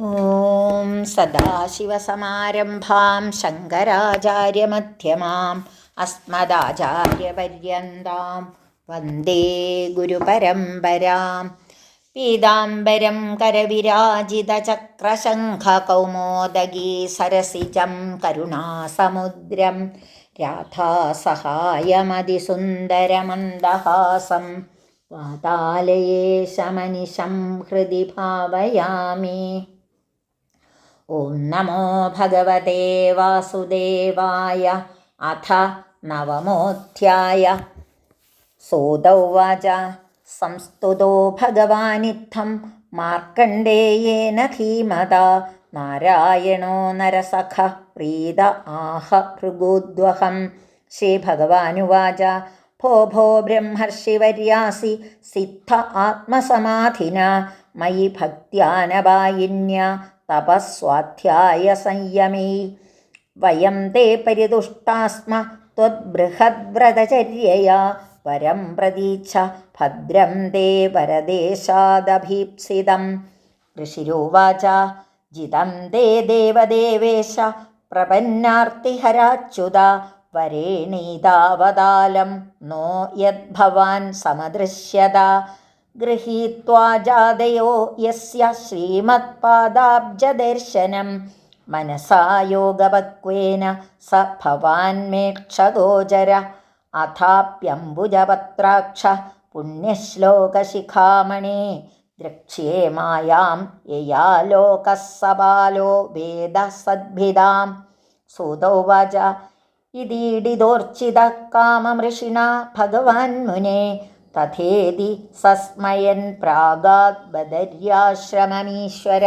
ഓം സദാശിവസമാരംഭാം ശങ്കരാചാര്യമധ്യമാം അസ്മദാചാര്യപര്യന്താം വന്ദേ ഗുരുപരമ്പരാം. പീതാംബരം കരവിരാജിതചക്രശംഖകൗമോദഗീ സരസിജം കരുണാസമുദ്രം രാധാസഹായമതിസുന്ദരമന്ദഹാസം വാതാലയേശമനിശം ഹൃദി ഭാവയാമി. ഓം നമോ ഭഗവതേ വാസുദേവായ. അഥ നവമോധ്യായ. സൂത ഉവാച സംസ്തുതോ ഭഗവാനിത്തം മാർക്കണ്ഡേയേന ധീമതാ നാരായണോ നരസഖഃ പ്രീത ആഹ ഭൃഗൂദ്വഹം. ശ്രീഭഗവാനുവാച ഭോ ഭോ ബ്രഹ്മർഷിവർയാസി സിദ്ധ ആത്മസമാധിന മയി ഭക്ത്യാനപായിന്യ തപസ്വാധ്യായ സംയമേ. വയം തേ പരിതുഷ്ടാസ്മ ത്വദ്ബൃഹദ്വ്രതചര്യയാ വരം പ്രതീച്ഛ ഭദ്രം തേ പരദേശാദഭീപ്സിതം. ഋഷിരുവാച ജിതം തേ ദേവദേവേശ പ്രപന്നാർത്തിഹരാച്യുത വരേണീതാവതാലം നോ യദ്ഭവാൻ സമദൃശ്യത. ഗൃഹീത്വാ ജാതയോ യസ്യ ശ്രീമത്പാദാബ്ജദർശനം മനസാ യോഗപക്വേന സ ഭവാൻമേക്ഷഗോചര. അഥാപ്യംബുജപത്രാക്ഷ പുണ്യശ്ലോകശിഖാമണേ ദ്രക്ഷ്യേ മായാം യയാ ലോകഃ സബാലോ വേദ സദ്ഭിദാം. സൂത ഉവാച ഇതീഡിതോർച്ചിതഃ കാമമൃഷിണാ ഭഗവാൻ മുനേ തഥേതി സസ്മയൻ പ്രാഗാത് ബദര്യാശ്രമമീശ്വര.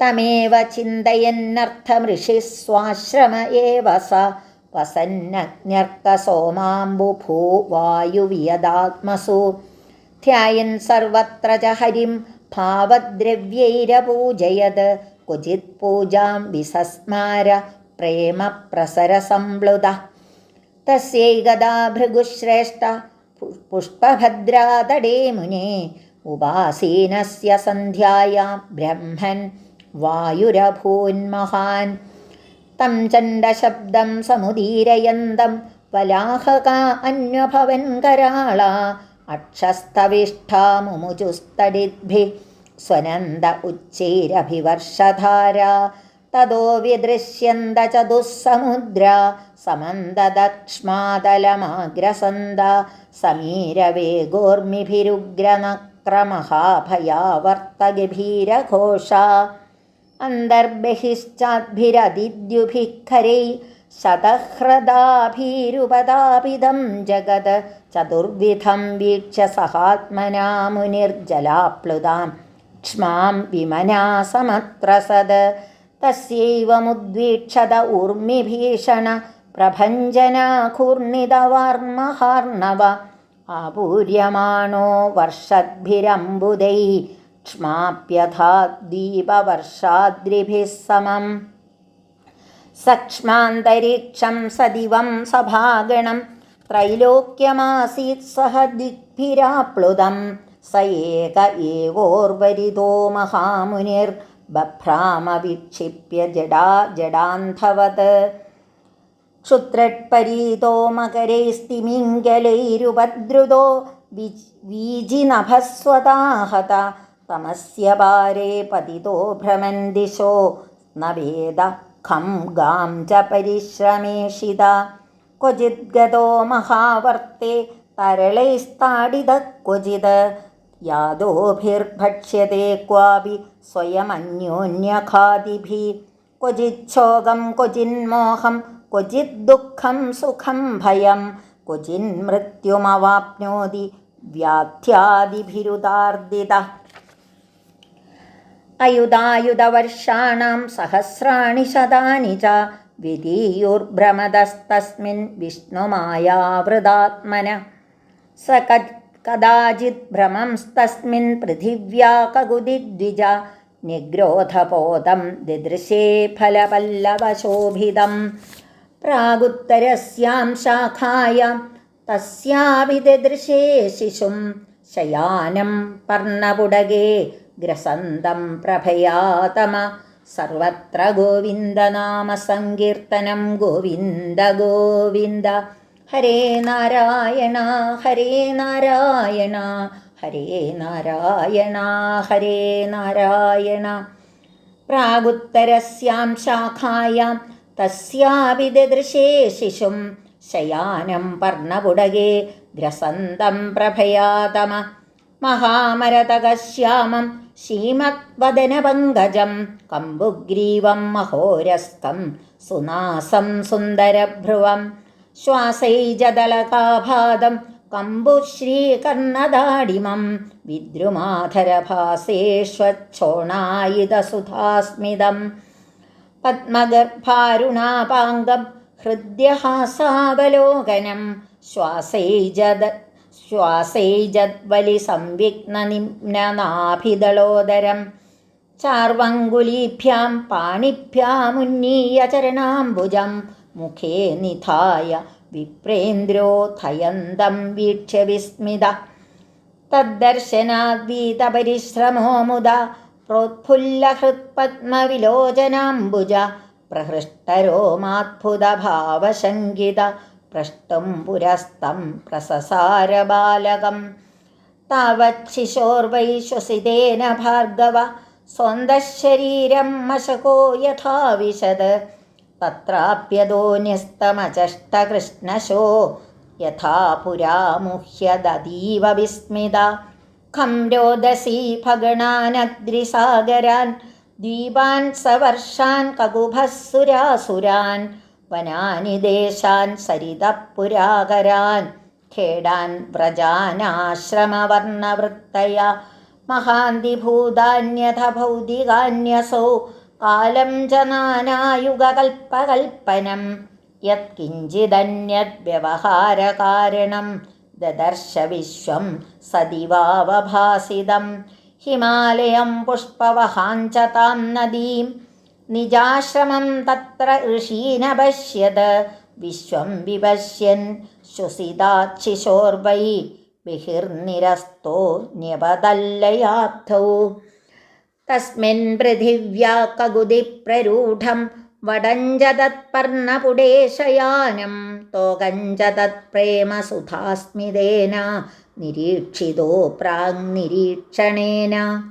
തമേവ ചിന്തയന്നർത്ഥമൃഷി സ്വാശ്രമ ഏവ സ വസന്നജ്ഞർക്കസോമാംബുഭൂവായുവിയദാത്മസു. ധ്യായൻ സർവത്ര ച ഹരിം ഭാവദ്രവ്യൈരപൂജയത് ക്വചിത് പൂജാം വിസസ്മാര പ്രേമപ്രസരസംപ്ലുത. തസ്യൈകദാ ഭൃഗുശ്രേഷ്ഠ പുഷ്പഭദ്രാതടേ മുനേ ഉപാസീനസ്യ സന്ധ്യായാം ബ്രഹ്മൻ വായുരഭൂന്മഹാൻ. തം ചണ്ഡശബ്ദം സമുദീരയന്തം വലാഹകാ അന്വഭവൻ കരാളാ അക്ഷസ്തവിഷ്ഠാ മുമുചുസ്തടിദ്ഭിः സ്വനന്ദ ഉച്ചൈരഭിവർഷധാരാ. തതോ വിദൃശ്യന്ത ചതുസ്സമുദ്രാ സമന്തദക്ഷ്മാതലമാഗ്രസന്ത സമീരവേഗോർമിഭിരുഗ്രനക്രമഹാഭയാവർത്തഗഭീരഘോഷാ. അന്തർബഹിശ്ചാദ്ഭിരതിദ്യുഭിः ഖരൈः ശതഹ്രദാഭിരുപതാപിതം ജഗത് ചതുർവിധം വീക്ഷ്യ സഹാത്മനാ മുനിർജലാപ്ലുതാം ക്ഷ്മാം വിമനാ സമത്രസത്. തസ്യൈവമുദ്വീക്ഷത ഊർമിഭീഷണ പ്രഭഞ്ജനാഘൂർണിതവാർമഹാർണവ ആപൂര്യമാണോ വർഷദ്ഭിരംബുദൈः ക്ഷ്മാപ്യഥാദ്ദീപവർഷാദ്രിഭിः സമം. സക്ഷ്മാന്തരിക്ഷം സദിവം സഭാഗണം ത്രൈലോക്യമാസീത് സഹ ദിഗ്ഭിരാപ്ലുതം. സ ഏക ഏവോർവരിതോ മഹാമുനിർ ബഭ്രാമ വിക്ഷിപ്യ ജടാന്ധവത്. ക്ഷുത്രട്പരീതോ മകരൈസ്തിമിംഗലൈരുപദ്രുതോ വീജിനഭസ്വതാഹത. തമസ്യ പാരേ പതിതോ ഭ്രമൻ ദിശോ ന വേദ ഖം ഗാം ച പരിശ്രമേഷിത. ക്വചിത് ഗതോ മഹാവർത്തേ തരളൈസ്താഡിതഃ ക്വചിത് യാദോഭിർഭക്ഷ്യത്തെ ക്വാപി സ്വയമന്യോന്യഖാദിഭിः. ക്വചിച്ഛോകം ക്വചിന്മോഹം ക്വചിത് ദുഃഖം സുഖം ഭയം ക്വചിന്മൃത്യുമവാപ്നോതി വ്യാധ്യാദിഭിരുദാർദിതഃ. അയുധായുധവർഷാണാം സഹസ്രാണി ശതാനി ച വിധീയുർഭ്രമതസ്തസ്മിൻ വിഷ്ണുമായാവൃതാത്മനഃ. സ കദാചിത് ഭ്രമംസ്തസ്മിൻ പൃഥിവ്യാ കകുതിദ്വിജ നിഗ്രോധപോതം ദിദൃശേ ഫലപല്ലവശോഭിതം. പ്രാഗുത്തരസ്യാം ശാഖായാം തസ്യാപി ദിദൃശേ ശിശും ശയാനം പർണപുടകേ ഗ്രസന്തം പ്രഭയാതമ. സർവത്ര ഗോവിന്ദനാമസങ്കീർത്തനം. ഗോവിന്ദ ഗോവിന്ദ. ഹരേ നാരായണ ഹരേ നാരായണ ഹരേ നാരായണ ഹരേ നാരായണ. പ്രാഗുത്തരസ്യാം ശാഖായാം തസ്യാപി ദദൃശേ ശിശും ശയാനം പർണപുടകേ ഗ്രസന്തം പ്രഭയാതമ. മഹാമരതകശ്യാമം ശ്രീമദ്വദനപങ്കജം കമ്പുഗ്രീവം മഹോരസ്കം സുനാസം സുന്ദരഭ്രുവം. ശ്വാസൈജദളകാഭാതം കമ്പുശ്രീകർണദാഡിമം വിദ്രുമാധരഭാസേഷ്വച്ഛോണായിതസുധാസ്മിതം. പദ്മഗർഭാരുണാപാംഗം ഹൃദ്യഹാസാവലോകനം ശ്വാസൈജദ്വലിസംവിഘ്നനിമ്നനാഭിദളോദരം. ചാർവങ്കുലീഭ്യാം പാണിഭ്യാമുന്നീയ ചരണാംബുജം മുഖേ നിധായ വിപ്രേന്ദ്രോ ധയന്തം വീക്ഷ്യ വിസ്മിത. തദ്ദർശനാദ്വീതപരിശ്രമോ മുദാ പ്രോത്ഫുല്ലഹൃത്പദ്മവിലോചനാംബുജ. പ്രഹൃഷ്ടരോമാത്ഭുതഭാവശങ്കിത പ്രഷ്ടും പുരസ്തം പ്രസസാരബാലകം. താവച്ഛിശോർവൈ ശ്വസിതേന ഭാർഗവ സ്വന്തശരീരം മശകോ യഥാവിശത്. തത്രാപ്യതോന്യസ്തമചഷ്ടകൃഷ്ണശോ യഥാ പുരാ മുഹ്യദതീവ വിസ്മിത. ഖം രോദസീ ഭഗണാനദ്രിസാഗരാൻ ദ്വീപാൻ സവർഷാൻ കകുഭസുരാസുരാൻ. വനാനി ദേശാൻ സരിതപുരാകരാൻ ഖേടാൻ വ്രജാനാശ്രമവർണവൃത്തയ. മഹാന്തിഭൂതാന്യഥ ഭൗതികാന്യസോ കാലം ച നാനായുഗകൽപ്പകൽപ്പനം. യത്കിഞ്ചിദന്യദ്വ്യവഹാരകാരണം ദദർശ വിശ്വം സദിവാവഭാസിതം. ഹിമാലയം പുഷ്പവഹാഞ്ച താം നദീം നിജാശ്രമം തത്ര ഋഷീനപശ്യത്. വിശ്വം വിപശ്യൻ ശ്വസിതാച്ഛിശോർവൈ ബഹിർനിരസ്തോ ന്യപതല്ലയാബ്ധൗ. തസ്മിൻ പൃഥിവ്യാ കഗുദിപ്രരൂഢം വടഞ്ച തത്പർണപുടേശയാനം. തോകഞ്ച തത്പ്രേമസുധാസ്മിതേന നിരീക്ഷിതോ പ്രാഗ്നിരീക്ഷണേന.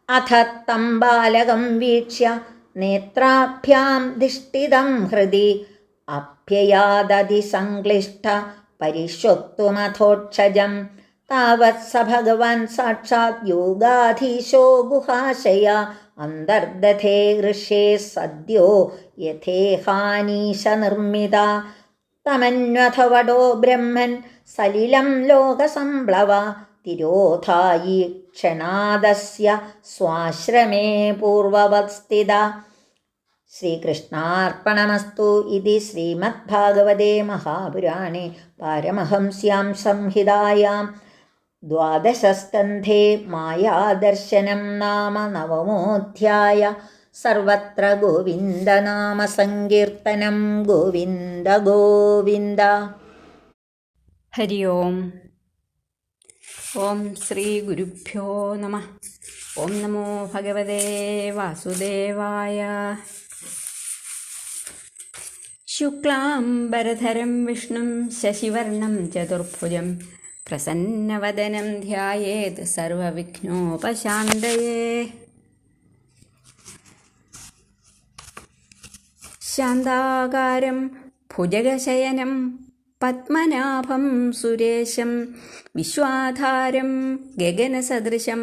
അഥ തം ബാലകം വീക്ഷ്യ നേത്രാഭ്യാം ധിഷ്ഠിതം ഹൃദി. അഭ്യയാദതിസംക്ലിഷ്ട പരിഷ്വക്തുമഥോക്ഷജം. താവത് സ ഭഗവാൻ സാക്ഷാത് യോഗാധീശോ ഗുഹാശയ. അന്തർദധേ ഋഷേ സദ്യോ യഥേഹാനീശ നിർമ്മിത. തമന്വഥ വടോ ബ്രഹ്മൻ സലിലം ലോകസംപ്ലവ. തിരോധായി ക്ഷണാദസ്യ സ്വാശ്രമേ പൂർവവത് സ്ഥിത. ശ്രീകൃഷ്ണാർപ്പണമസ്തു. ഇതി ശ്രീമദ്ഭാഗവതേ മഹാപുരാണേ പാരമഹംസ്യാം സംഹിതായാം ദ്വാദശസ്കന്ധേ മായാദർശനം നാമ നവമോധ്യായ. സർവത്ര ഗോവിന്ദനാമസങ്കീർത്തനം. ഗോവിന്ദ ഗോവിന്ദ. ഹരി ഓം. ഓം ശ്രീ ഗുരുഭ്യോ നമഃ. ഓം നമോ ഭഗവതേ വാസുദേവായ. ശുക്ലാംബരധരം വിഷ്ണും ശശിവർണം ചതുർഭുജം പ്രസന്നവദനം ധ്യായേത് സർവവിഘ്നോപശാന്തയേ. ശാന്താകാരം ഭുജഗശയനം പദ്മനാഭം സുരേശം വിശ്വാധാരം ഗഗനസദൃശം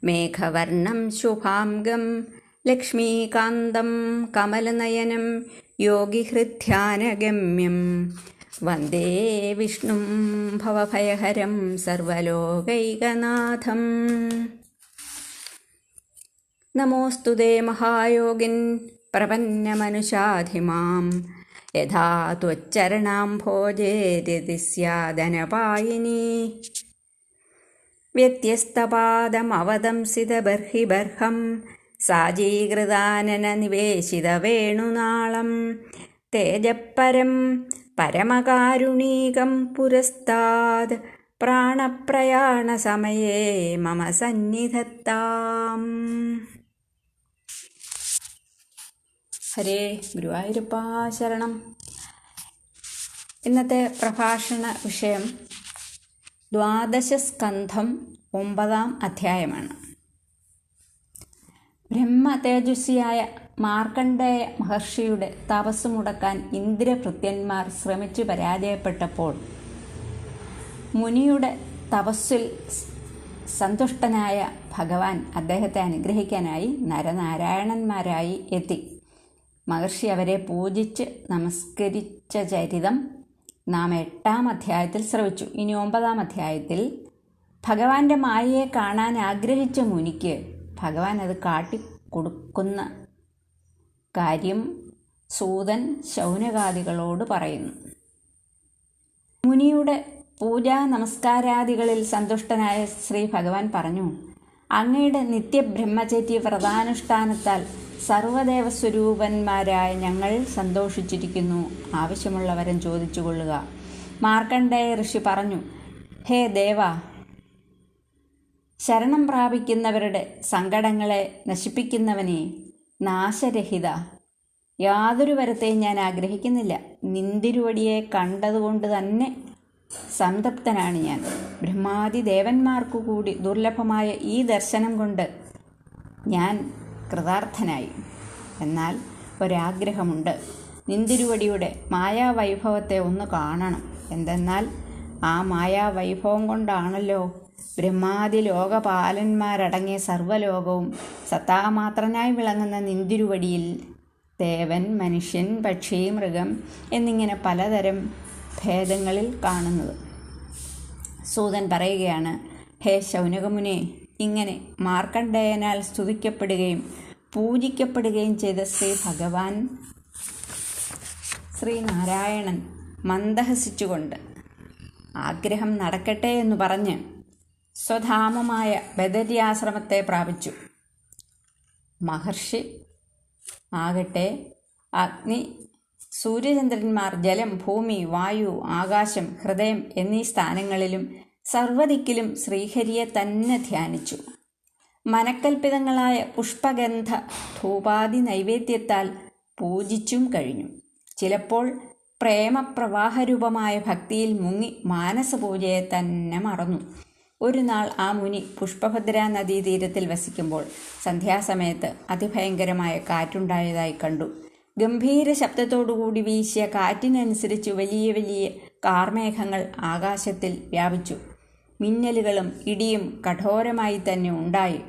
മേഘവർണം ശുഭാംഗം ലക്ഷ്മീകാന്തം കമലനയനം യോഗിഹൃദ്ധ്യാനഗമ്യം വന്ദേ വിഷ്ണും ഭവഭയഹരം സർവലോകൈകനാഥം. നമോസ്തുതേ മഹായോഗിൻ പ്രപന്നമനുഷാധിമാം യഥാ ത്വച്ചരണാംഭോജേ രതി സ്യാദനപായിനി. വ്യത്യസ്തപാദമവദംസിതബർഹിബർഹം സാജീകൃതാനനനിവേശിതവേണുനാളം തേജപ്പരം പരമകാരുണീകം പുരസ്താദ് പ്രാണപ്രയാണസമയേ മമ സന്നിധത്താം. ഹരേ ഗുരുവായൂരപ്പാ ശരണം. ഇന്നത്തെ പ്രഭാഷണ വിഷയം 12 സ്കന്ധം 9-ാം അധ്യായമാണ്. ബ്രഹ്മതേജസ്വിയായ മാർക്കണ്ഡേയ മഹർഷിയുടെ തപസ് മുടക്കാൻ ഇന്ദ്രഭൃത്യന്മാർ ശ്രമിച്ചു പരാജയപ്പെട്ടപ്പോൾ മുനിയുടെ തപസ്സിൽ സന്തുഷ്ടനായ ഭഗവാൻ അദ്ദേഹത്തെ അനുഗ്രഹിക്കാനായി നരനാരായണന്മാരായി എത്തി. മഹർഷി അവരെ പൂജിച്ച് നമസ്കരിച്ച ചരിതം നാം 8-ാം അധ്യായത്തിൽ ശ്രവിച്ചു. ഇനി 9-ാം അധ്യായത്തിൽ ഭഗവാന്റെ മായയെ കാണാൻ ആഗ്രഹിച്ച മുനിക്ക് ഭഗവാൻ അത് കാട്ടിക്കൊടുക്കുന്ന കാര്യം സൂതൻ ശൗനകാദികളോട് പറയുന്നു. മുനിയുടെ പൂജാ നമസ്കാരാദികളിൽ സന്തുഷ്ടനായ ശ്രീ ഭഗവാൻ പറഞ്ഞു, അങ്ങയുടെ നിത്യബ്രഹ്മചര്യ വ്രതാനുഷ്ഠാനത്താൽ സർവദേവസ്വരൂപന്മാരായ ഞങ്ങൾ സന്തോഷിച്ചിരിക്കുന്നു. ആവശ്യമുള്ള വരം ചോദിച്ചു കൊള്ളുക. മാർക്കണ്ഡേയ ഋഷി പറഞ്ഞു, ഹേ ദേവ, ശരണം പ്രാപിക്കുന്നവരുടെ സങ്കടങ്ങളെ നശിപ്പിക്കുന്നവനെ, നാശരഹിത, യാതൊരു വരത്തെയും ഞാൻ ആഗ്രഹിക്കുന്നില്ല. നിന്തിരുവടിയെ കണ്ടതുകൊണ്ട് തന്നെ സംതൃപ്തനാണ് ഞാൻ. ബ്രഹ്മാദി ദേവന്മാർക്കു കൂടി ദുർലഭമായ ഈ ദർശനം കൊണ്ട് ഞാൻ കൃതാർത്ഥനായി. എന്നാൽ ഒരാഗ്രഹമുണ്ട്. നിന്തിരുവടിയുടെ മായാവൈഭവത്തെ ഒന്ന് കാണണം. എന്തെന്നാൽ ആ മായാവൈഭവം കൊണ്ടാണല്ലോ ബ്രഹ്മാദി ലോകപാലന്മാരടങ്ങിയ സർവ്വലോകവും സത്താമാത്രനായി വിളങ്ങുന്ന നിന്തിരുവടിയിൽ ദേവൻ, മനുഷ്യൻ, പക്ഷി, മൃഗം എന്നിങ്ങനെ പലതരം ഭേദങ്ങളിൽ കാണുന്നത്. സൂതൻ പറയുകയാണ്, ഹേ ശൗനകമുനെ, ഇങ്ങനെ മാർക്കണ്ഡേയനാൽ സ്തുതിക്കപ്പെടുകയും പൂജിക്കപ്പെടുകയും ചെയ്ത ശ്രീ ഭഗവാൻ ശ്രീനാരായണൻ മന്ദഹസിച്ചുകൊണ്ട് ആഗ്രഹം നടക്കട്ടെ എന്ന് പറഞ്ഞ് സ്വധാമമായ ബദര്യാശ്രമത്തെ പ്രാപിച്ചു. മഹർഷി ആകട്ടെ അഗ്നി, സൂര്യചന്ദ്രന്മാർ, ജലം, ഭൂമി, വായു, ആകാശം, ഹൃദയം എന്നീ സ്ഥാനങ്ങളിലും സർവ്വദിക്കിലും ശ്രീഹരിയെ തന്നെ ധ്യാനിച്ചു. മനക്കൽപ്പിതങ്ങളായ പുഷ്പഗന്ധ ധൂപാദി നൈവേദ്യത്താൽ പൂജിച്ചും കഴിഞ്ഞു. ചിലപ്പോൾ പ്രേമപ്രവാഹരൂപമായ ഭക്തിയിൽ മുങ്ങി മാനസപൂജയെ തന്നെ മറന്നു. ഒരു നാൾ ആ മുനി പുഷ്പഭദ്രാ നദീതീരത്തിൽ വസിക്കുമ്പോൾ സന്ധ്യാസമയത്ത് അതിഭയങ്കരമായ കാറ്റുണ്ടായതായി കണ്ടു. ഗംഭീര ശബ്ദത്തോടുകൂടി വീശിയ കാറ്റിനനുസരിച്ച് വലിയ വലിയ കാർമേഘങ്ങൾ ആകാശത്തിൽ വ്യാപിച്ചു. മിന്നലുകളും ഇടിയും കഠോരമായി തന്നെ ഉണ്ടായി.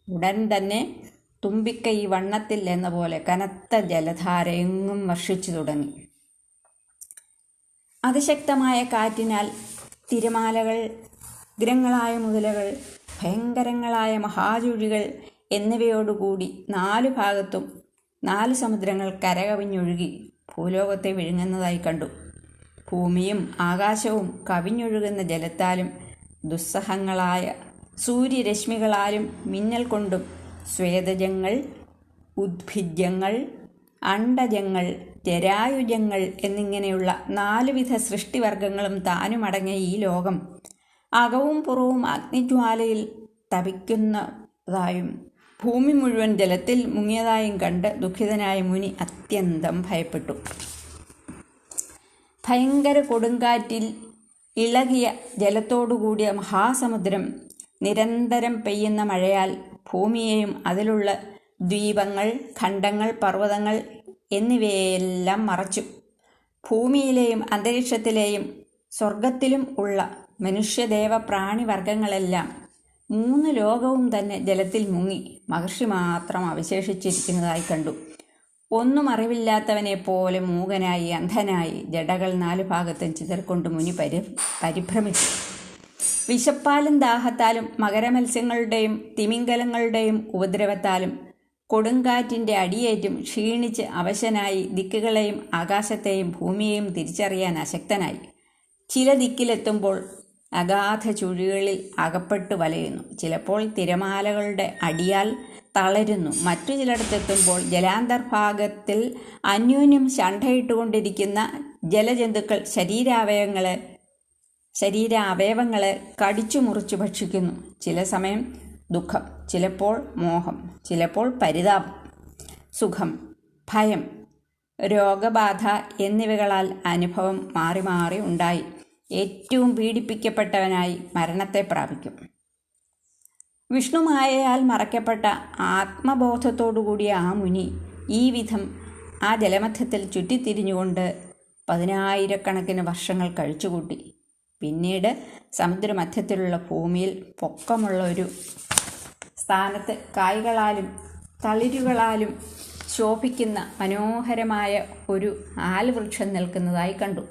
ഉടൻ തന്നെ തുമ്പിക്കൈ വണ്ണത്തിൽ എന്ന പോലെ കനത്ത ജലധാര എങ്ങും വർഷിച്ചു തുടങ്ങി. അതിശക്തമായ കാറ്റിനാൽ തിരമാലകൾ, ഉഗ്രങ്ങളായ മുതലകൾ, ഭയങ്കരങ്ങളായ മഹാചുഴികൾ എന്നിവയോടുകൂടി 4 ഭാഗത്തും 4 സമുദ്രങ്ങൾ കരകവിഞ്ഞൊഴുകി ഭൂലോകത്തെ വിഴുങ്ങുന്നതായി കണ്ടു. ഭൂമിയും ആകാശവും കവിഞ്ഞൊഴുകുന്ന ജലത്താലും ദുസ്സഹങ്ങളായ സൂര്യരശ്മികളാലും മിന്നൽ കൊണ്ടും സ്വേദജങ്ങൾ, ഉദ്ഭിജങ്ങൾ, അണ്ടജങ്ങൾ, ജരായുജങ്ങൾ എന്നിങ്ങനെയുള്ള 4 വിധ സൃഷ്ടിവർഗങ്ങളും താനുമടങ്ങിയ ഈ ലോകം അകവും പുറവും അഗ്നിജ്വാലയിൽ തപിക്കുന്നതായും ഭൂമി മുഴുവൻ ജലത്തിൽ മുങ്ങിയതായും കണ്ട് ദുഃഖിതനായ മുനി അത്യന്തം ഭയപ്പെട്ടു. ഭയങ്കര കൊടുങ്കാറ്റിൽ ഇളകിയ ജലത്തോടുകൂടിയ മഹാസമുദ്രം നിരന്തരം പെയ്യുന്ന മഴയാൽ ഭൂമിയെയും അതിലുള്ള ദ്വീപങ്ങൾ, ഖണ്ഡങ്ങൾ, പർവ്വതങ്ങൾ എന്നിവയെല്ലാം മറച്ചു. ഭൂമിയിലെയും അന്തരീക്ഷത്തിലെയും സ്വർഗത്തിലും ഉള്ള മനുഷ്യദേവ പ്രാണിവർഗങ്ങളെല്ലാം 3 ലോകവും തന്നെ ജലത്തിൽ മുങ്ങി മഹർഷി മാത്രം അവശേഷിച്ചിരിക്കുന്നതായി കണ്ടു. ഒന്നും അറിവില്ലാത്തവനെ പോലെ മൂകനായി, അന്ധനായി, ജടകൾ 4 ഭാഗത്തും ചിതറിക്കൊണ്ട് മുനി പരിഭ്രമിച്ചു. വിശപ്പാലും ദാഹത്താലും മകരമത്സ്യങ്ങളുടെയും തിമിംഗലങ്ങളുടെയും ഉപദ്രവത്താലും കൊടുങ്കാറ്റിൻ്റെ അടിയേറ്റും ക്ഷീണിച്ച് അവശനായി ദിക്കുകളെയും ആകാശത്തെയും ഭൂമിയെയും തിരിച്ചറിയാൻ അശക്തനായി. ചില ദിക്കിലെത്തുമ്പോൾ അഗാധ ചുഴികളിൽ അകപ്പെട്ട് വലയുന്നു. ചിലപ്പോൾ തിരമാലകളുടെ അടിയാൽ തളരുന്നു. മറ്റു ചിലയിടത്തെത്തുമ്പോൾ ജലാന്തർഭാഗത്തിൽ അന്യോന്യം ശണ്ഠയിട്ടുകൊണ്ടിരിക്കുന്ന ജലജന്തുക്കൾ ശരീര അവയവങ്ങളെ കടിച്ചു മുറിച്ചു ഭക്ഷിക്കുന്നു. ചില സമയം ദുഃഖം, ചിലപ്പോൾ മോഹം, ചിലപ്പോൾ പരിതാപം, സുഖം, ഭയം, രോഗബാധ എന്നിവകളാൽ അനുഭവം മാറി മാറി ഉണ്ടായി ഏറ്റവും പീഡിപ്പിക്കപ്പെട്ടവനായി മരണത്തെ പ്രാപിക്കും. വിഷ്ണുമായയാൽ മറയ്ക്കപ്പെട്ട ആത്മബോധത്തോടുകൂടിയ ആ മുനി ഈ വിധം ആ ജലമധ്യത്തിൽ ചുറ്റിത്തിരിഞ്ഞുകൊണ്ട് 10,000 വർഷങ്ങൾ കഴിച്ചുകൂട്ടി. പിന്നീട് സമുദ്രമധ്യത്തിലുള്ള ഭൂമിയിൽ പൊക്കമുള്ള ഒരു സ്ഥാനത്ത് കായ്കളാലും തളിരുകളാലും ശോഭിക്കുന്ന മനോഹരമായ ഒരു ആൽവൃക്ഷം നിൽക്കുന്നതായി കണ്ടു.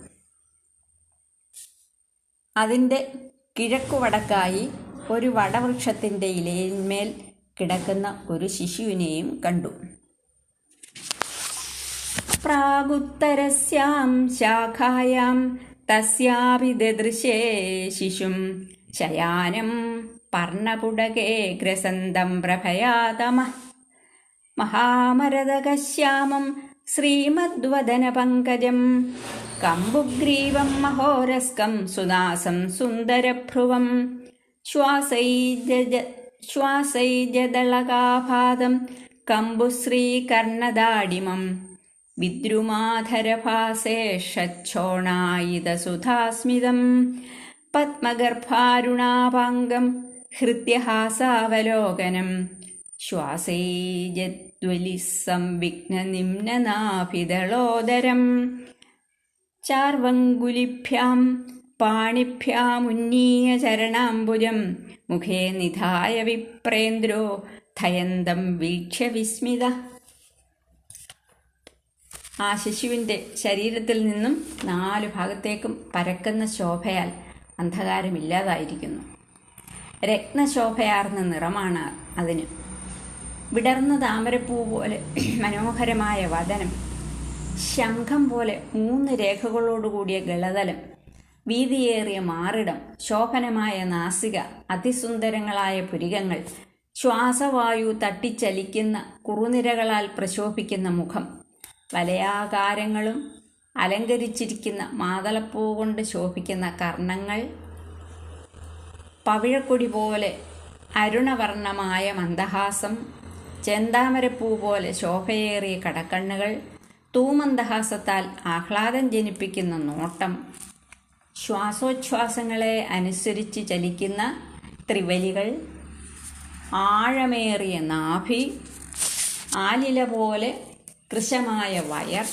അതിൻ്റെ കിഴക്കുവടക്കായി ഒരു വടവൃക്ഷത്തിൻ്റെ ഇലയിന്മേൽ കിടക്കുന്ന ഒരു ശിശുവിനെയും കണ്ടു. പ്രാഗുത്തരസ്യാം ശാഖായാം തസ്യാപി ദദൃശേ ശിശും ശയാനം പർണപുടകേ ഗ്രസന്തം പ്രഭയാതമഃ മഹാമരതകശ്യാമം ശ്രീമദ്വദനപങ്കജം കമ്പുഗ്രീവം മഹോരസ്കം സുനാസം സുന്ദരഭ്രുവം ശ്വാസൈജദളകാഭാതം കമ്പുശ്രീകർണദാഡിമം വിദ്രുമാധരഭാസേഷച്ഛോണായിതസുധാസ്മിതം പത്മഗർഭാരുണാപാംഗം ഹൃദ്യഹാസാവലോകനം ശ്വാസൈജദ്വലിസംവിഘ്നനിമ്നനാഭിദളോദരം ചാർവങ്കുലിഭ്യാം പാണിഭ്യാമുന്നീയ ചരണാംബുജം മുഖേ നിധായ വിപ്രേന്ദ്രോ ധയന്തം വീക്ഷ്യ വിസ്മിത. ആ ശിശുവിൻ്റെ ശരീരത്തിൽ നിന്നും 4 ഭാഗത്തേക്കും പരക്കുന്ന ശോഭയാൽ അന്ധകാരമില്ലാതായിരിക്കുന്നു. രത്നശോഭയാർന്ന നിറമാണ് അതിന്. വിടർന്ന താമരപ്പൂ പോലെ മനോഹരമായ വദനം, ശംഖം പോലെ 3 രേഖകളോടുകൂടിയ ഗളതലം, വീതിയേറിയ മാറിടം, ശോഭനമായ നാസിക, അതിസുന്ദരങ്ങളായ പുരികങ്ങൾ, ശ്വാസവായു തട്ടിച്ചലിക്കുന്ന കുറുനിരകളാൽ പ്രശോഭിക്കുന്ന മുഖം, വലയാകാരങ്ങളും അലങ്കരിച്ചിരിക്കുന്ന മാതളപ്പൂ കൊണ്ട് ശോഭിക്കുന്ന കർണങ്ങൾ, പവിഴക്കൊടി പോലെ അരുണവർണ്ണമായ മന്ദഹാസം, ചെന്താമരപ്പൂ പോലെ ശോഭയേറിയ കടക്കണ്ണുകൾ, തൂമന്ദഹാസത്താൽ ആഹ്ലാദം ജനിപ്പിക്കുന്ന നോട്ടം, ശ്വാസോച്ഛ്വാസങ്ങളെ അനുസരിച്ച് ചലിക്കുന്ന ത്രിവലികൾ, ആഴമേറിയ നാഭി, ആലില പോലെ കൃശമായ വയർ.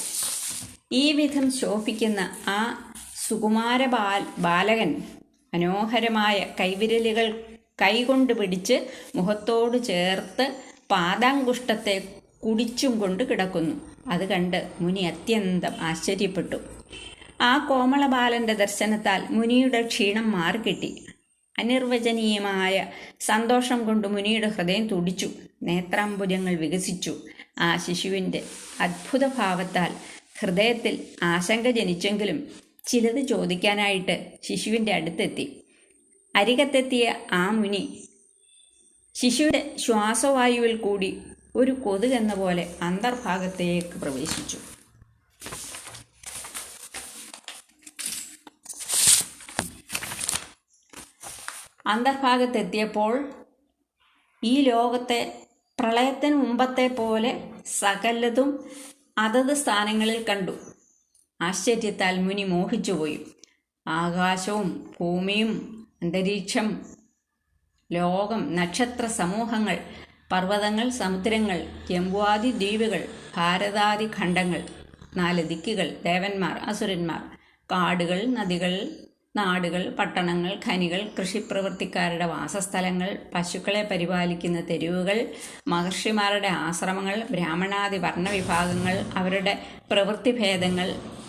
ഈ വിധം ശോഭിക്കുന്ന ആ സുകുമാര ബാലകൻ മനോഹരമായ കൈവിരലുകൾ കൈകൊണ്ട് പിടിച്ച് മുഖത്തോട് ചേർത്ത് പാദാങ്കുഷ്ടത്തെ കുടിച്ചും കൊണ്ട് കിടക്കുന്നു. അത് കണ്ട് മുനി അത്യന്തം ആശ്ചര്യപ്പെട്ടു. ആ കോമള ബാലന്റെ ദർശനത്താൽ മുനിയുടെ ക്ഷീണം മാറിക്കിട്ടി. അനിർവചനീയമായ സന്തോഷം കൊണ്ട് മുനിയുടെ ഹൃദയം തുടിച്ചു, നേത്രാംബുജങ്ങൾ വികസിച്ചു. ആ ശിശുവിൻ്റെ അത്ഭുതഭാവത്താൽ ഹൃദയത്തിൽ ആശങ്ക ജനിച്ചെങ്കിലും ചിലത് ചോദിക്കാനായിട്ട് ശിശുവിൻ്റെ അടുത്തെത്തി. അരികത്തെത്തിയ ആ മുനി ശിശുവിൻ്റെ ശ്വാസവായുവിൽ കൂടി ഒരു കൊതുകെന്ന പോലെ അന്തർഭാഗത്തേക്ക് പ്രവേശിച്ചു. അന്തർഭാഗത്തെത്തിയപ്പോൾ ഈ ലോകത്തെ പ്രളയത്തിന് മുമ്പത്തെ പോലെ സകലതും അതത് സ്ഥാനങ്ങളിൽ കണ്ടു. ആശ്ചര്യത്താൽ മുനി മോഹിച്ചുപോയി. ആകാശവും ഭൂമിയും അന്തരീക്ഷം, ലോകം, നക്ഷത്ര സമൂഹങ്ങൾ, പർവ്വതങ്ങൾ, സമുദ്രങ്ങൾ, ജംബുവാദി ദ്വീപുകൾ, ഭാരതാദി ഖണ്ഡങ്ങൾ, 4 ദിക്കുകൾ, ദേവന്മാർ, അസുരന്മാർ, കാടുകൾ, നദികൾ, നാടുകൾ, പട്ടണങ്ങൾ, ഖനികൾ, കൃഷിപ്രവൃത്തിക്കാരുടെ വാസസ്ഥലങ്ങൾ, പശുക്കളെ പരിപാലിക്കുന്ന തെരുവുകൾ, മഹർഷിമാരുടെ ആശ്രമങ്ങൾ, ബ്രാഹ്മണാദി വർണ്ണവിഭാഗങ്ങൾ, അവരുടെ പ്രവൃത്തിഭേദങ്ങൾ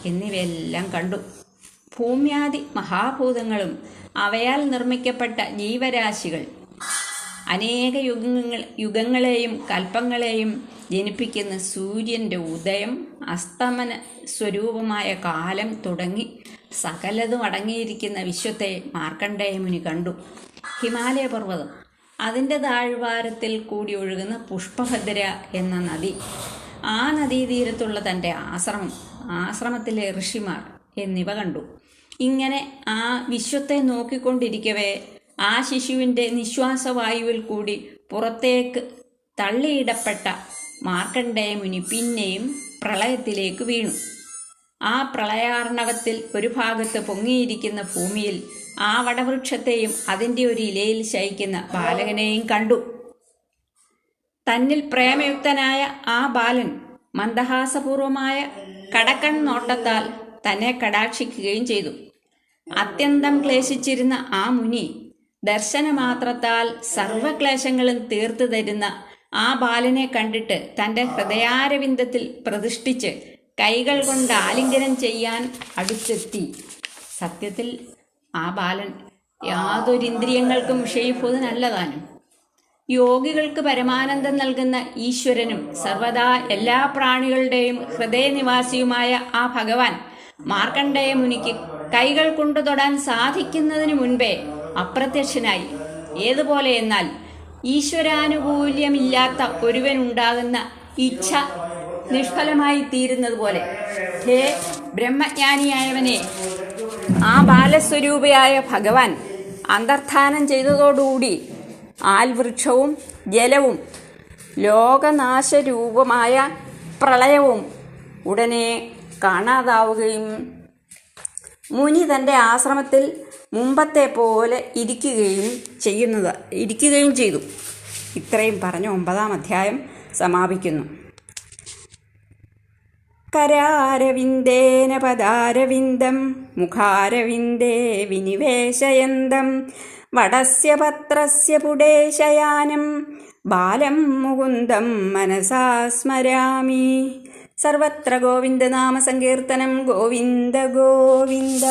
എന്നിവയെല്ലാം കണ്ടു. ഭൂമ്യാദി മഹാഭൂതങ്ങളും അവയാൽ നിർമ്മിക്കപ്പെട്ട ജീവരാശികൾ, അനേക യുഗങ്ങളെയും കൽപ്പങ്ങളെയും ജനിപ്പിക്കുന്ന സൂര്യൻ്റെ ഉദയം, അസ്തമന സ്വരൂപമായ കാലം തുടങ്ങി സകലതും അടങ്ങിയിരിക്കുന്ന വിശ്വത്തെ മാർക്കണ്ഡേയമുനി കണ്ടു. ഹിമാലയ പർവ്വതം, അതിൻ്റെ താഴ്വാരത്തിൽ കൂടി ഒഴുകുന്ന പുഷ്പഭദ്ര എന്ന നദി, ആ നദീതീരത്തുള്ള തൻ്റെ ആശ്രമം, ആശ്രമത്തിലെ ഋഷിമാർ എന്നിവ കണ്ടു. ഇങ്ങനെ ആ വിശ്വത്തെ നോക്കിക്കൊണ്ടിരിക്കവേ ആ ശിശുവിൻ്റെ നിശ്വാസവായുവിൽ കൂടി പുറത്തേക്ക് തള്ളിയിടപ്പെട്ട മാർക്കണ്ഡേയ മുനി പിന്നെയും പ്രളയത്തിലേക്ക് വീണു. ആ പ്രളയാർണവത്തിൽ ഒരു ഭാഗത്ത് പൊങ്ങിയിരിക്കുന്ന ഭൂമിയിൽ ആ വടവൃക്ഷത്തെയും അതിൻ്റെ ഒരു ഇലയിൽ ശയിക്കുന്ന ബാലകനെയും കണ്ടു. തന്നിൽ പ്രേമയുക്തനായ ആ ബാലൻ മന്ദഹാസപൂർവമായ കടക്കൺ നോട്ടത്താൽ തന്നെ കടാക്ഷിക്കുകയും ചെയ്തു. അത്യന്തം ക്ലേശിച്ചിരുന്ന ആ മുനി ദർശനമാത്രത്താൽ സർവക്ലേശങ്ങളും തീർത്തു തരുന്ന ആ ബാലനെ കണ്ടിട്ട് തൻ്റെ ഹൃദയാരവിന്ദത്തിൽ പ്രതിഷ്ഠിച്ച് കൈകൾ കൊണ്ട് ആലിംഗനം ചെയ്യാൻ അടുത്തെത്തി. സത്യത്തിൽ ആ ബാലൻ യാതൊരു ഇന്ദ്രിയങ്ങൾക്കും വിഷയീഭൂതനല്ല താനും. യോഗികൾക്ക് പരമാനന്ദം നൽകുന്ന ഈശ്വരനും സർവദാ എല്ലാ പ്രാണികളുടെയും ഹൃദയനിവാസിയുമായ ആ ഭഗവാൻ മാർക്കണ്ഡേയ മുനിക്ക് കൈകൾ കൊണ്ടു തൊടാൻ സാധിക്കുന്നതിന് മുൻപേ അപ്രത്യക്ഷനായി. ഏതുപോലെ എന്നാൽ ഈശ്വരാനുകൂല്യമില്ലാത്ത ഒരുവനുണ്ടാകുന്ന ഇച്ഛ നിഷ്ഫലമായി തീരുന്നത് പോലെ. ഹേ ബ്രഹ്മജ്ഞാനിയായവനെ, ആ ബാലസ്വരൂപയായ ഭഗവാൻ അന്തർധാനം ചെയ്തതോടുകൂടി ആൽവൃക്ഷവും ജലവും ലോകനാശരൂപമായ പ്രളയവും ഉടനെ കാണാതാവുകയും മുനി തൻ്റെ ആശ്രമത്തിൽ മുമ്പത്തെ പോലെ ഇരിക്കുകയും ചെയ്തു. ഇത്രയും പറഞ്ഞ് 9-ാം അധ്യായം സമാപിക്കുന്നു. കരാരവിന്ദേന പദാരവിന്ദം മുഖാരവിന്ദേ വിനിവേശയന്തം വടസ്യ പത്രസ്യ പുടേശയാനം ബാലം മുകുന്ദം മനസാ സ്മരാമി. സർവത്ര ഗോവിന്ദനാമ സങ്കീർത്തനം. ഗോവിന്ദ ഗോവിന്ദ.